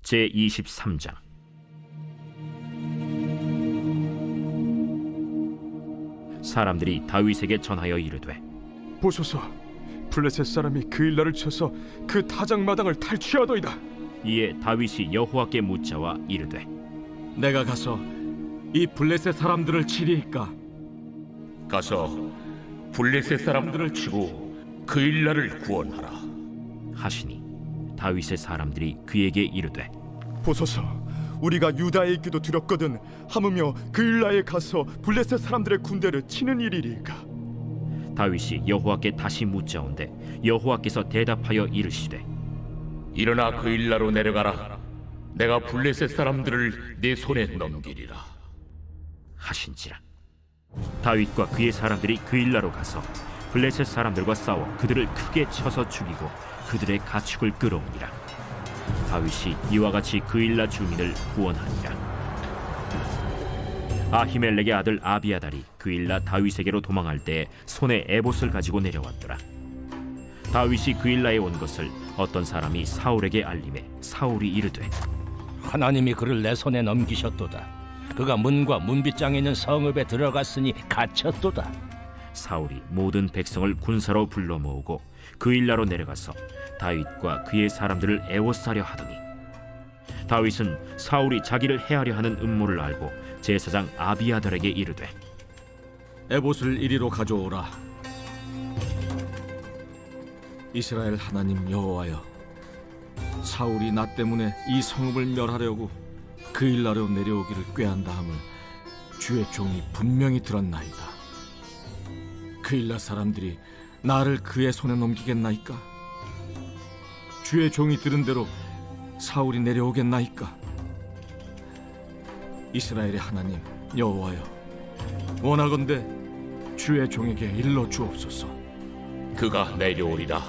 제23장. 사람들이 다윗에게 전하여 이르되, 보소서, 블레셋 사람이 그일라를 쳐서 그 타작마당을 탈취하더이다. 이에 다윗이 여호와께 묻자와 이르되, 내가 가서 이 블레셋 사람들을 치리이까? 가서 블레셋 사람들을 치고 그일라를 구원하라 하시니 다윗의 사람들이 그에게 이르되, 보소서, 우리가 유다에 있기도 두렵거든 하무며 그일라에 가서 블레셋 사람들의 군대를 치는 일이리까? 다윗이 여호와께 다시 묻자온데 여호와께서 대답하여 이르시되, 일어나 그일라로 내려가라. 내가 블레셋 사람들을 네 손에 넘기리라 하신지라. 다윗과 그의 사람들이 그일라로 가서 블레셋 사람들과 싸워 그들을 크게 쳐서 죽이고 그들의 가축을 끌어오니라. 다윗이 이와 같이 그일라 주민을 구원하니라. 아히멜렉의 아들 아비아달이 그일라 다윗에게로 도망할 때 손에 에봇을 가지고 내려왔더라. 다윗이 그일라에 온 것을 어떤 사람이 사울에게 알림해 사울이 이르되, 하나님이 그를 내 손에 넘기셨도다. 그가 문과 문빗장에 있는 성읍에 들어갔으니 갇혔도다. 사울이 모든 백성을 군사로 불러 모으고 그일라로 내려가서 다윗과 그의 사람들을 애워싸려 하더니, 다윗은 사울이 자기를 해하려 하는 음모를 알고 제사장 아비아달에게 이르되, 에봇을 이리로 가져오라. 이스라엘 하나님 여호와여, 사울이 나 때문에 이 성읍을 멸하려고 그일라로 내려오기를 꾀한다 함을 주의 종이 분명히 들었나이다. 그일라 사람들이 나를 그의 손에 넘기겠나이까? 주의 종이 들은 대로 사울이 내려오겠나이까? 이스라엘의 하나님 여호와여, 원하건대 주의 종에게 일러 주옵소서. 그가 내려오리라.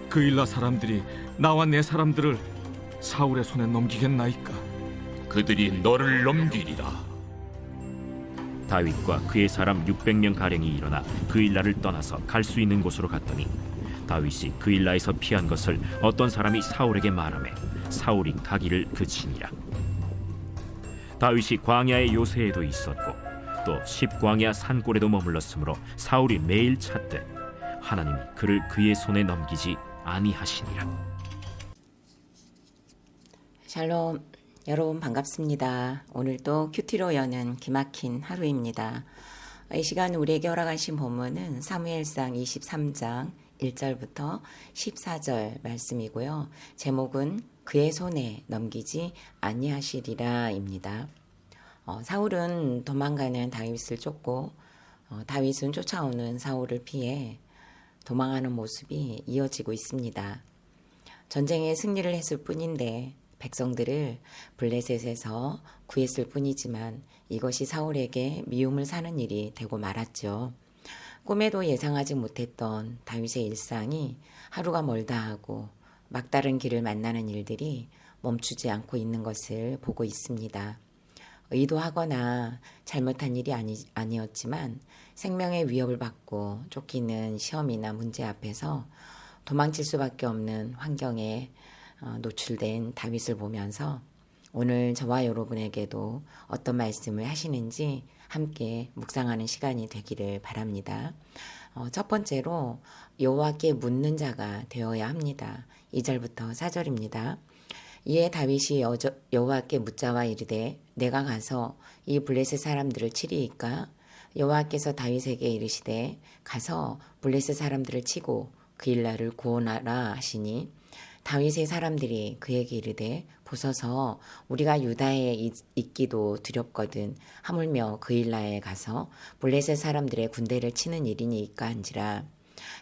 그일라 사람들이 나와 내 사람들을 사울의 손에 넘기겠나이까? 그들이 너를 넘기리라. 다윗과 그의 사람 600명 가량이 일어나 그일라를 떠나서 갈 수 있는 곳으로 갔더니, 다윗이 그일라에서 피한 것을 어떤 사람이 사울에게 말하매 사울이 가기를 그치니라. 다윗이 광야의 요새에도 있었고 또 십광야 산골에도 머물렀으므로 사울이 매일 찾되 하나님이 그를 그의 손에 넘기지 아니하시니라. 샬롬, 여러분 반갑습니다. 오늘도 큐티로 여는 기막힌 하루입니다. 이 시간 우리에게 허락하신 본문은 사무엘상 23장 1절부터 14절 말씀이고요. 제목은 그의 손에 넘기지 아니하시리라입니다. 사울은 도망가는 다윗을 쫓고 다윗은 쫓아오는 사울을 피해 도망하는 모습이 이어지고 있습니다. 전쟁에 승리를 했을 뿐인데 백성들을 블레셋에서 구했을 뿐이지만 이것이 사울에게 미움을 사는 일이 되고 말았죠. 꿈에도 예상하지 못했던 다윗의 일상이 하루가 멀다 하고 막다른 길을 만나는 일들이 멈추지 않고 있는 것을 보고 있습니다. 의도하거나 잘못한 일이 아니었지만 생명의 위협을 받고 쫓기는 시험이나 문제 앞에서 도망칠 수밖에 없는 환경에 노출된 다윗을 보면서 오늘 저와 여러분에게도 어떤 말씀을 하시는지 함께 묵상하는 시간이 되기를 바랍니다. 첫 번째로 여호와께 묻는 자가 되어야 합니다. 2절부터 4절입니다. 이에 다윗이 여호와께 묻자와 이르되, 내가 가서 이 블레셋 사람들을 치리이까? 여호와께서 다윗에게 이르시되, 가서 블레셋 사람들을 치고 그일라를 구원하라 하시니, 다윗의 사람들이 그에게 이르되, 보소서, 우리가 유다에 있기도 두렵거든 하물며 그일라에 가서 블레셋 사람들의 군대를 치는 일이니까 한지라.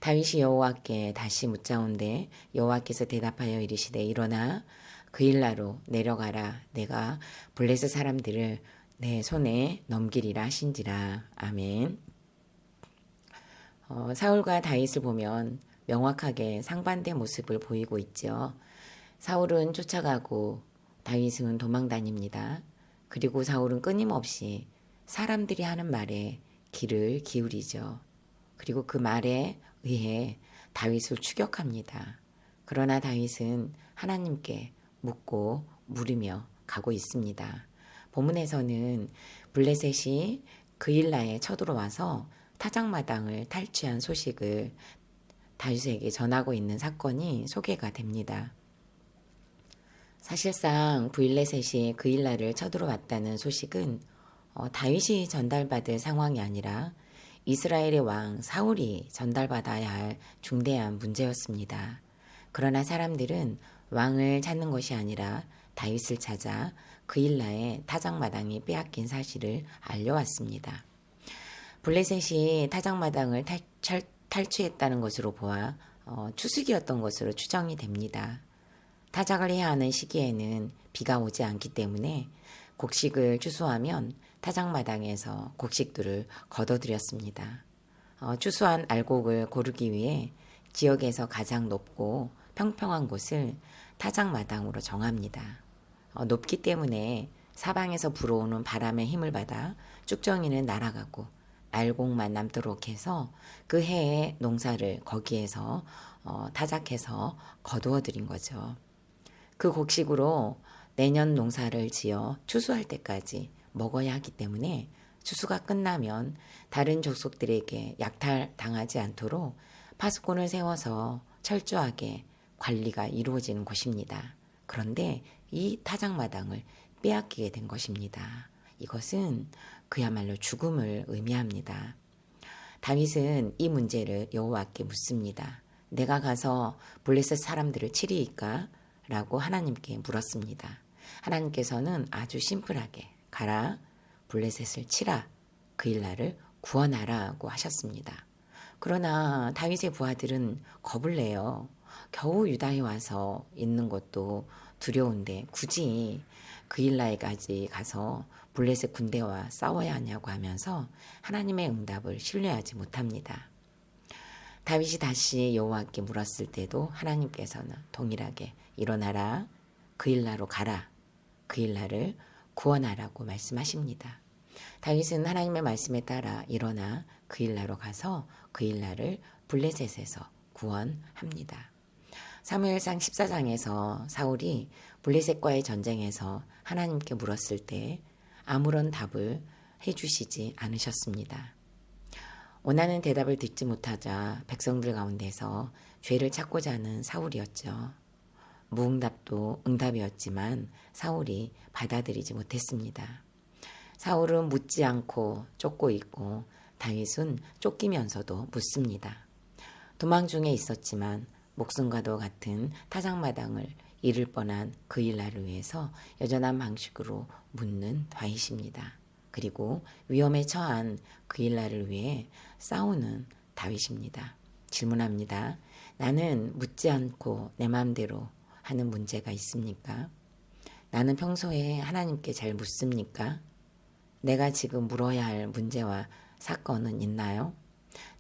다윗이 여호와께 다시 묻자온데 여호와께서 대답하여 이르시되, 일어나 그일라로 내려가라. 내가 블레셋 사람들을 내 손에 넘기리라 하신지라. 아멘. 사울과 다윗을 보면 명확하게 상반된 모습을 보이고 있죠. 사울은 쫓아가고 다윗은 도망다닙니다. 그리고 사울은 끊임없이 사람들이 하는 말에 귀를 기울이죠. 그리고 그 말에 의해 다윗을 추격합니다. 그러나 다윗은 하나님께 묻고 물으며 가고 있습니다. 본문에서는 블레셋이 그일라에 쳐들어와서 타작마당을 탈취한 소식을 다윗에게 전하고 있는 사건이 소개가 됩니다. 사실상 블레셋이 그일라를 쳐들어왔다는 소식은 다윗이 전달받을 상황이 아니라 이스라엘의 왕 사울이 전달받아야 할 중대한 문제였습니다. 그러나 사람들은 왕을 찾는 것이 아니라 다윗을 찾아 그일라의 타작마당이 빼앗긴 사실을 알려왔습니다. 블레셋이 타작마당을 탈취했다는 것으로 보아 추수기였던 것으로 추정이 됩니다. 타작을 해야 하는 시기에는 비가 오지 않기 때문에 곡식을 추수하면 타작마당에서 곡식들을 거둬들였습니다. 추수한 알곡을 고르기 위해 지역에서 가장 높고 평평한 곳을 타작마당으로 정합니다. 높기 때문에 사방에서 불어오는 바람의 힘을 받아 쭉정이는 날아가고 알곡만 남도록 해서 그 해의 농사를 거기에서 타작해서 거두어 들인 거죠. 그 곡식으로 내년 농사를 지어 추수할 때까지 먹어야 하기 때문에 추수가 끝나면 다른 족속들에게 약탈당하지 않도록 파수꾼을 세워서 철저하게 관리가 이루어지는 곳입니다. 그런데 이 타작마당을 빼앗기게 된 것입니다. 이것은 그야말로 죽음을 의미합니다. 다윗은 이 문제를 여호와께 묻습니다. 내가 가서 블레셋 사람들을 치리이까? 라고 하나님께 물었습니다. 하나님께서는 아주 심플하게 가라, 블레셋을 치라, 그일라를 구원하라고 하셨습니다. 그러나 다윗의 부하들은 겁을 내요. 겨우 유다에 와서 있는 것도 두려운데 굳이 그일라에까지 가서 블레셋 군대와 싸워야 하냐고 하면서 하나님의 응답을 신뢰하지 못합니다. 다윗이 다시 여호와께 물었을 때도 하나님께서는 동일하게 일어나라, 그일라로 가라, 그일라를 구원하라고 말씀하십니다. 다윗은 하나님의 말씀에 따라 일어나 그일라로 가서 그일라를 블레셋에서 구원합니다. 사무엘상 14장에서 사울이 블레셋과의 전쟁에서 하나님께 물었을 때 아무런 답을 해주시지 않으셨습니다. 원하는 대답을 듣지 못하자 백성들 가운데서 죄를 찾고자 하는 사울이었죠. 무응답도 응답이었지만 사울이 받아들이지 못했습니다. 사울은 묻지 않고 쫓고 있고 다윗은 쫓기면서도 묻습니다. 도망 중에 있었지만 목숨과도 같은 타작마당을 잃을 뻔한 그일라를 위해서 여전한 방식으로 묻는 다윗입니다. 그리고 위험에 처한 그일라를 위해 싸우는 다윗입니다. 질문합니다. 나는 묻지 않고 내 마음대로 하는 문제가 있습니까? 나는 평소에 하나님께 잘 묻습니까? 내가 지금 물어야 할 문제와 사건은 있나요?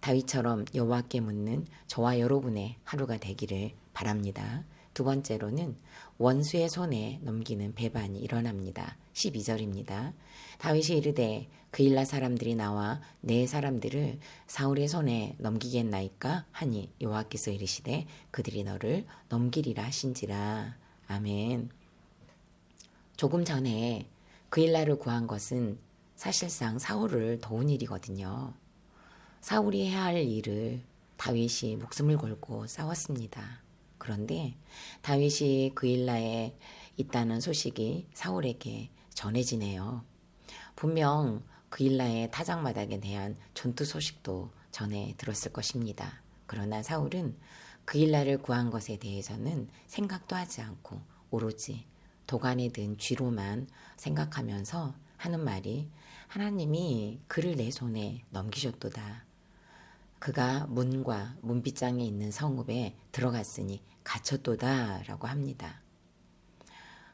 다윗처럼 여호와께 묻는 저와 여러분의 하루가 되기를 바랍니다. 두 번째로는 원수의 손에 넘기는 배반이 일어납니다. 12절입니다. 다윗이 이르되 그일라 사람들이 나와 내 사람들을 사울의 손에 넘기겠나이까 하니 여호와께서 이르시되 그들이 너를 넘기리라 하신지라. 아멘. 조금 전에 그일라를 구한 것은 사실상 사울을 도운 일이거든요. 사울이 해야 할 일을 다윗이 목숨을 걸고 싸웠습니다. 그런데 다윗이 그일라에 있다는 소식이 사울에게 전해지네요. 분명 그일라의 타작마당에 대한 전투 소식도 전해 들었을 것입니다. 그러나 사울은 그일라를 구한 것에 대해서는 생각도 하지 않고 오로지 도간에 든 쥐로만 생각하면서 하는 말이 하나님이 그를 내 손에 넘기셨도다. 그가 문과 문빗장에 있는 성읍에 들어갔으니 갇혔도다 라고 합니다.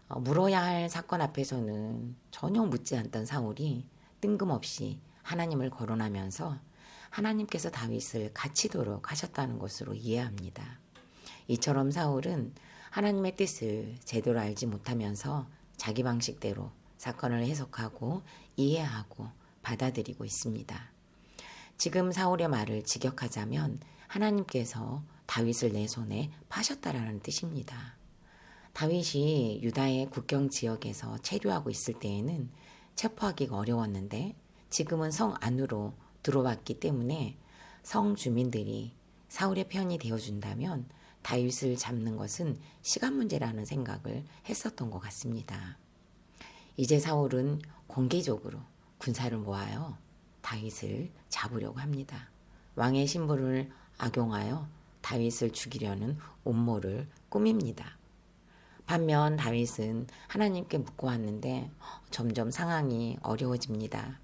물어야 할 사건 앞에서는 전혀 묻지 않던 사울이 뜬금없이 하나님을 거론하면서 하나님께서 다윗을 갇히도록 하셨다는 것으로 이해합니다. 이처럼 사울은 하나님의 뜻을 제대로 알지 못하면서 자기 방식대로 사건을 해석하고 이해하고 받아들이고 있습니다. 지금 사울의 말을 직역하자면 하나님께서 다윗을 내 손에 파셨다라는 뜻입니다. 다윗이 유다의 국경 지역에서 체류하고 있을 때에는 체포하기가 어려웠는데 지금은 성 안으로 들어왔기 때문에 성 주민들이 사울의 편이 되어준다면 다윗을 잡는 것은 시간 문제라는 생각을 했었던 것 같습니다. 이제 사울은 공개적으로 군사를 모아요 다윗을 잡으려고 합니다. 왕의 신분을 악용하여 다윗을 죽이려는 음모를 꾸밉니다. 반면 다윗은 하나님께 묻고 왔는데 점점 상황이 어려워집니다.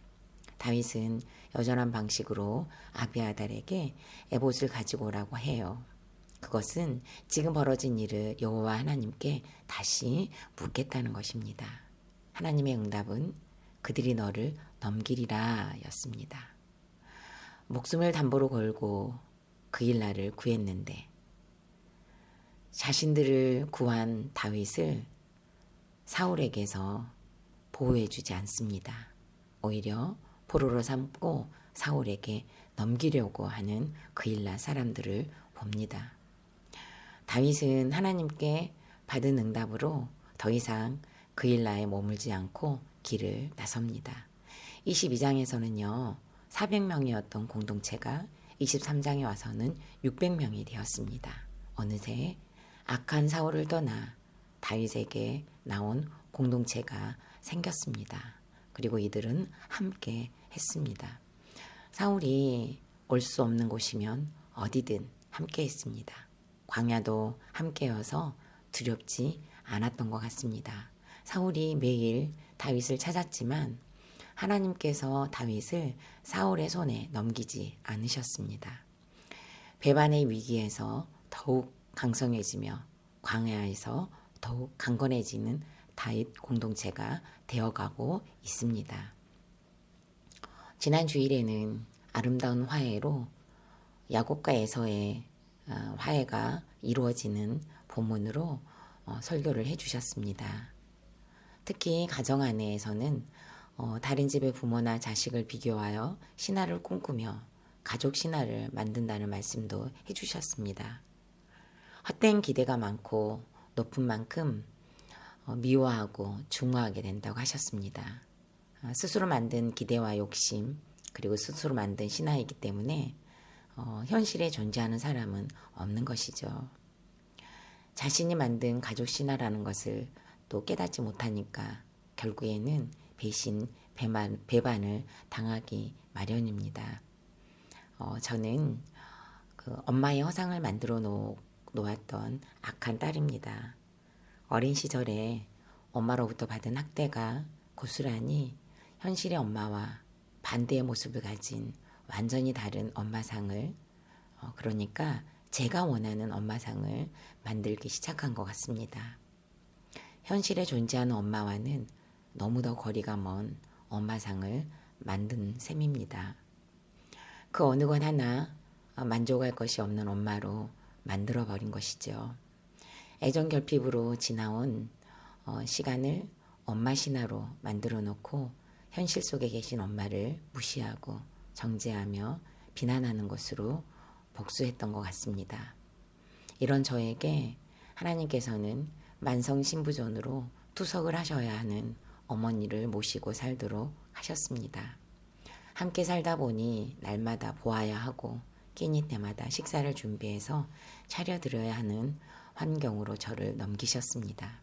다윗은 여전한 방식으로 아비아달에게 에봇을 가지고 오라고 해요. 그것은 지금 벌어진 일을 여호와 하나님께 다시 묻겠다는 것입니다. 하나님의 응답은 그들이 너를 넘기리라 였습니다. 목숨을 담보로 걸고 그일라를 구했는데 자신들을 구한 다윗을 사울에게서 보호해주지 않습니다. 오히려 포로로 삼고 사울에게 넘기려고 하는 그일라 사람들을 봅니다. 다윗은 하나님께 받은 응답으로 더 이상 그일라에 머물지 않고 길을 나섭니다. 22장에서는요 400명이었던 공동체가 23장에 와서는 600명이 되었습니다. 어느새 악한 사울을 떠나 다윗에게 나온 공동체가 생겼습니다. 그리고 이들은 함께 했습니다. 사울이 올 수 없는 곳이면 어디든 함께 했습니다. 광야도 함께여서 두렵지 않았던 것 같습니다. 사울이 매일 다윗을 찾았지만 하나님께서 다윗을 사울의 손에 넘기지 않으셨습니다. 배반의 위기에서 더욱 강성해지며 광야에서 더욱 강건해지는 다윗 공동체가 되어가고 있습니다. 지난 주일에는 아름다운 화해로 야곱과 에서의 화해가 이루어지는 본문으로 설교를 해주셨습니다. 특히 가정 안에서는 다른 집의 부모나 자식을 비교하여 신화를 꿈꾸며 가족 신화를 만든다는 말씀도 해주셨습니다. 헛된 기대가 많고 높은 만큼 미워하고 중화하게 된다고 하셨습니다. 스스로 만든 기대와 욕심 그리고 스스로 만든 신화이기 때문에 현실에 존재하는 사람은 없는 것이죠. 자신이 만든 가족 신화라는 것을 또 깨닫지 못하니까 결국에는 배신, 배반을 당하기 마련입니다. 저는 엄마의 허상을 만들어 놓았던 악한 딸입니다. 어린 시절에 엄마로부터 받은 학대가 고스란히 현실의 엄마와 반대의 모습을 가진 완전히 다른 엄마상을 그러니까 제가 원하는 엄마상을 만들기 시작한 것 같습니다. 현실에 존재하는 엄마와는 너무도 거리가 먼 엄마상을 만든 셈입니다. 그 어느 것 하나 만족할 것이 없는 엄마로 만들어버린 것이죠. 애정 결핍으로 지나온 시간을 엄마 신화로 만들어 놓고 현실 속에 계신 엄마를 무시하고 정죄하며 비난하는 것으로 복수했던 것 같습니다. 이런 저에게 하나님께서는 만성 신부전으로 투석을 하셔야 하는 어머니를 모시고 살도록 하셨습니다. 함께 살다 보니 날마다 보아야 하고 끼니 때마다 식사를 준비해서 차려드려야 하는 환경으로 저를 넘기셨습니다.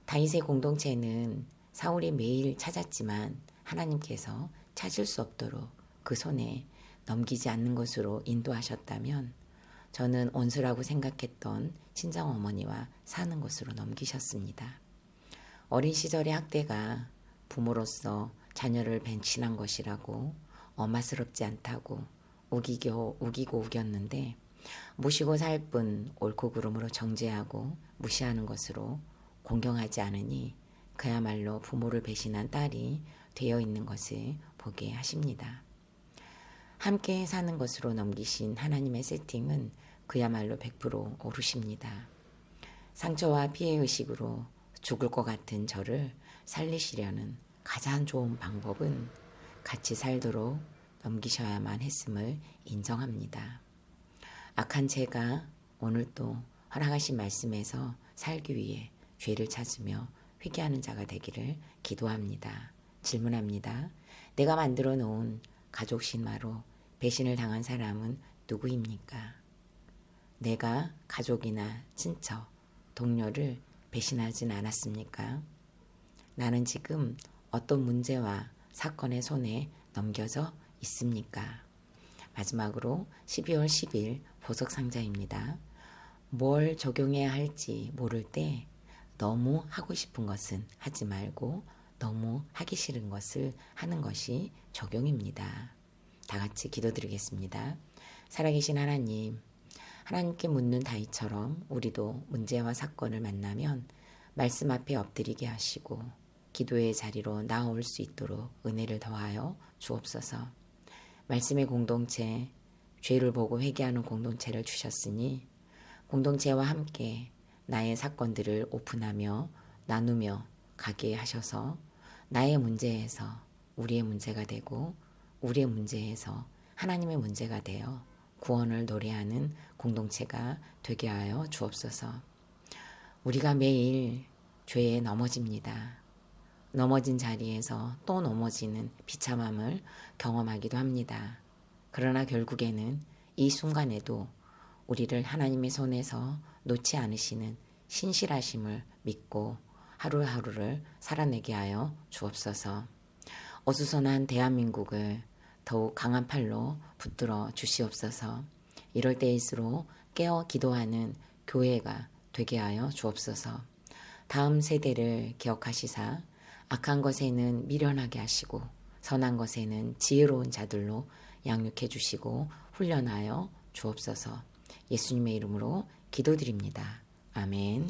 다윗의 공동체는 사울이 매일 찾았지만 하나님께서 찾을 수 없도록 그 손에 넘기지 않는 것으로 인도하셨다면 저는 온수라고 생각했던 친정어머니와 사는 것으로 넘기셨습니다. 어린 시절의 학대가 부모로서 자녀를 배신한 것이라고 엄마스럽지 않다고 우기고 우겼는데 모시고 살 뿐 옳고 그름으로 정죄하고 무시하는 것으로 공경하지 않으니 그야말로 부모를 배신한 딸이 되어 있는 것을 보게 하십니다. 함께 사는 것으로 넘기신 하나님의 세팅은 그야말로 100% 오르십니다. 상처와 피해의식으로 죽을 것 같은 저를 살리시려는 가장 좋은 방법은 같이 살도록 넘기셔야만 했음을 인정합니다. 악한 제가 오늘도 허락하신 말씀에서 살기 위해 죄를 찾으며 회개하는 자가 되기를 기도합니다. 질문합니다. 내가 만들어 놓은 가족 신화로 배신을 당한 사람은 누구입니까? 내가 가족이나 친척, 동료를 배신하진 않았습니까? 나는 지금 어떤 문제와 사건의 손에 넘겨져 있습니까? 마지막으로 12월 10일 보석상자입니다. 뭘 적용해야 할지 모를 때 너무 하고 싶은 것은 하지 말고 너무 하기 싫은 것을 하는 것이 적용입니다. 다 같이 기도드리겠습니다. 살아계신 하나님, 하나님께 묻는 다윗처럼 우리도 문제와 사건을 만나면 말씀 앞에 엎드리게 하시고 기도의 자리로 나아올 수 있도록 은혜를 더하여 주옵소서. 말씀의 공동체, 죄를 보고 회개하는 공동체를 주셨으니 공동체와 함께 나의 사건들을 오픈하며 나누며 가게 하셔서 나의 문제에서 우리의 문제가 되고 우리의 문제에서 하나님의 문제가 되어 구원을 노래하는 공동체가 되게 하여 주옵소서. 우리가 매일 죄에 넘어집니다. 넘어진 자리에서 또 넘어지는 비참함을 경험하기도 합니다. 그러나 결국에는 이 순간에도 우리를 하나님의 손에서 놓지 않으시는 신실하심을 믿고 하루하루를 살아내게 하여 주옵소서. 어수선한 대한민국을 더욱 강한 팔로 붙들어 주시옵소서. 이럴 때일수록 깨어 기도하는 교회가 되게 하여 주옵소서. 다음 세대를 기억하시사 악한 것에는 미련하게 하시고 선한 것에는 지혜로운 자들로 양육해 주시고 훈련하여 주옵소서. 예수님의 이름으로 기도드립니다. 아멘.